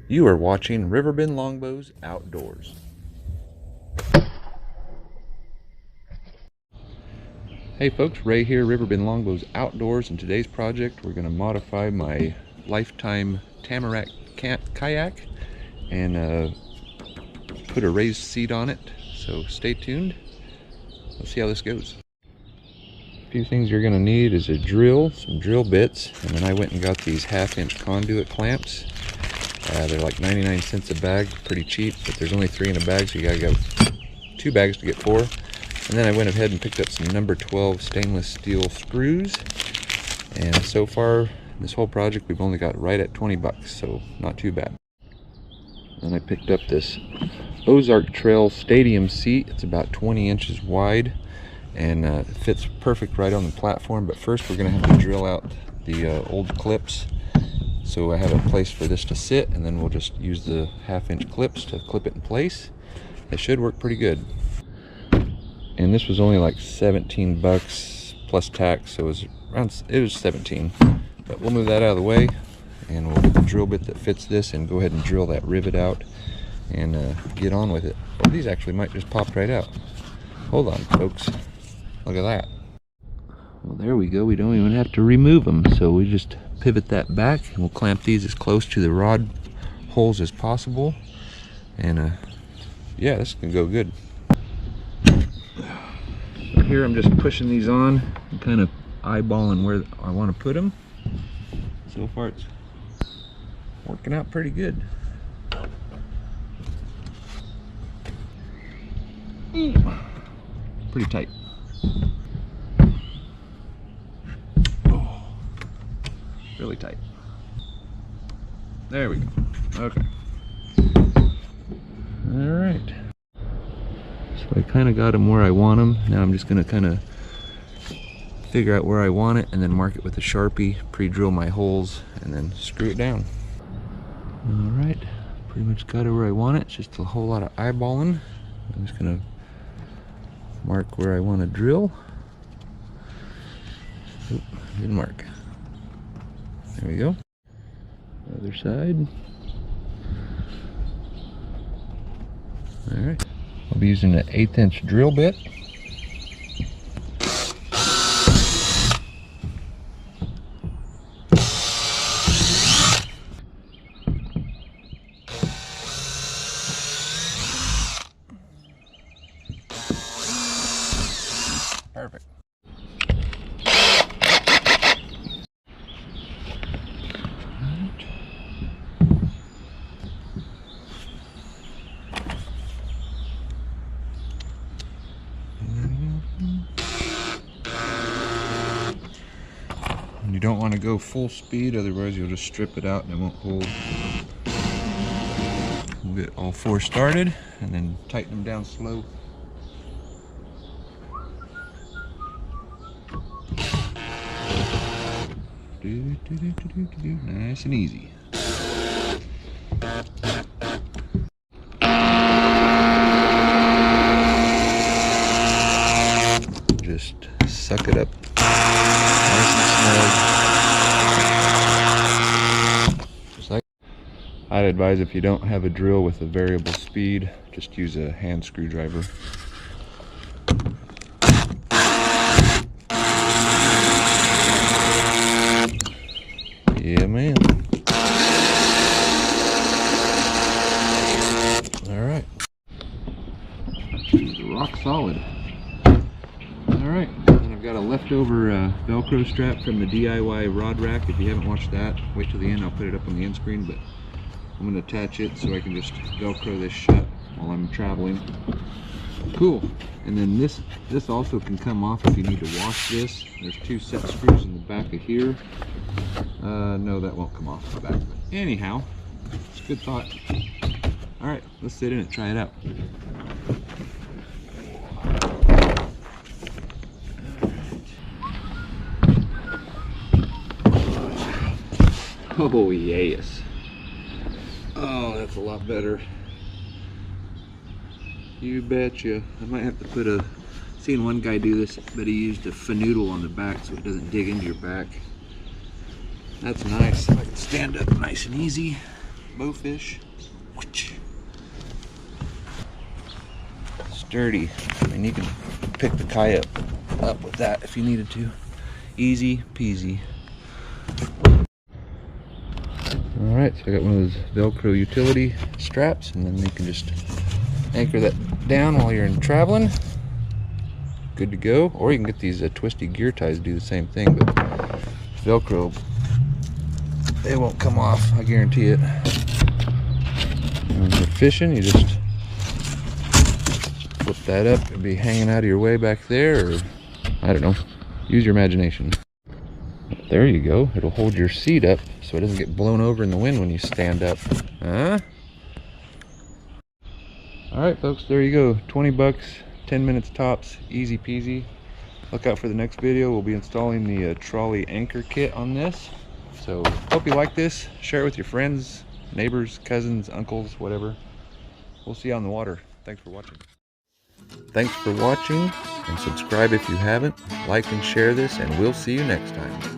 You are watching Riverbend Longbows Outdoors. Hey folks, Ray here, Riverbend Longbows Outdoors. In today's project, we're going to modify my lifetime Tamarack kayak and put a raised seat on it. So stay tuned. Let's see how this goes. A few things you're going to need is a drill, some drill bits, and then I went and got these 1/2-inch conduit clamps. They're like 99 cents a bag, pretty cheap, but there's only 3 in a bag, so you gotta go 2 bags to get 4. And then I went ahead and picked up some number 12 stainless steel screws. And so far, this whole project, we've only got right at 20 bucks, so not too bad. And I picked up this Ozark Trail Stadium seat. It's about 20 inches wide, and it fits perfect right on the platform. But first, we're gonna have to drill out the old clips. So I have a place for this to sit, and then we'll just use the 1/2-inch clips to clip it in place. It should work pretty good. And this was only like 17 bucks plus tax, so it was 17. But we'll move that out of the way, and we'll get the drill bit that fits this and go ahead and drill that rivet out and get on with it. Or these actually might just pop right out. Hold on, folks. Look at that. Well, there we go. We don't even have to remove them, so we just pivot that back, and we'll clamp these as close to the rod holes as possible. And yeah, this can go good. So here I'm just pushing these on and kind of eyeballing where I want to put them. So far it's working out pretty good. Pretty tight. Really tight. There we go. Okay. All right. So I kind of got them where I want them. Now I'm just going to kind of figure out where I want it and then mark it with a Sharpie, pre-drill my holes, and then screw it down. All right. Pretty much got it where I want it. It's just a whole lot of eyeballing. I'm just going to mark where I want to drill. Oop, didn't mark. There we go. Other side. Alright. I'll be using an 1/8-inch drill bit. Perfect. You don't want to go full speed, otherwise you'll just strip it out and it won't hold. We'll get all 4 started and then tighten them down slow. Nice and easy. Just suck it up. Nice and snug. Just like I'd advise, if you don't have a drill with a variable speed, just use a hand screwdriver. Yeah, man. All right. Rock solid. All right. And I've got a leftover Velcro strap from the DIY rod rack. If you haven't watched that, wait till the end. I'll put it up on the end screen, but I'm going to attach it so I can just Velcro this shut while I'm traveling. Cool. And then this also can come off if you need to wash this. There's 2 set screws in the back of here. No, that won't come off the back. But anyhow, it's a good thought. All right, let's sit in it, try it out. Oh yes. Oh, that's a lot better. You betcha. I might have to put a, seen one guy do this, but he used a fanoodle on the back so it doesn't dig into your back. That's nice. I can stand up nice and easy. bowfish. Sturdy. I mean, you can pick the kayak up with that if you needed to. Easy peasy. Alright, so I got one of those Velcro utility straps, and then you can just anchor that down while you're traveling. Good to go. Or you can get these twisty gear ties to do the same thing, but Velcro, they won't come off, I guarantee it. And when you're fishing, you just flip that up. It'll be hanging out of your way back there, or I don't know. Use your imagination. There you go. It'll hold your seat up so it doesn't get blown over in the wind when you stand up. Huh? Alright folks, there you go. 20 bucks, 10 minutes tops, easy peasy. Look out for the next video. We'll be installing the trolley anchor kit on this. So hope you like this. Share it with your friends, neighbors, cousins, uncles, whatever. We'll see you on the water. Thanks for watching. Thanks for watching, and subscribe if you haven't. Like and share this, and we'll see you next time.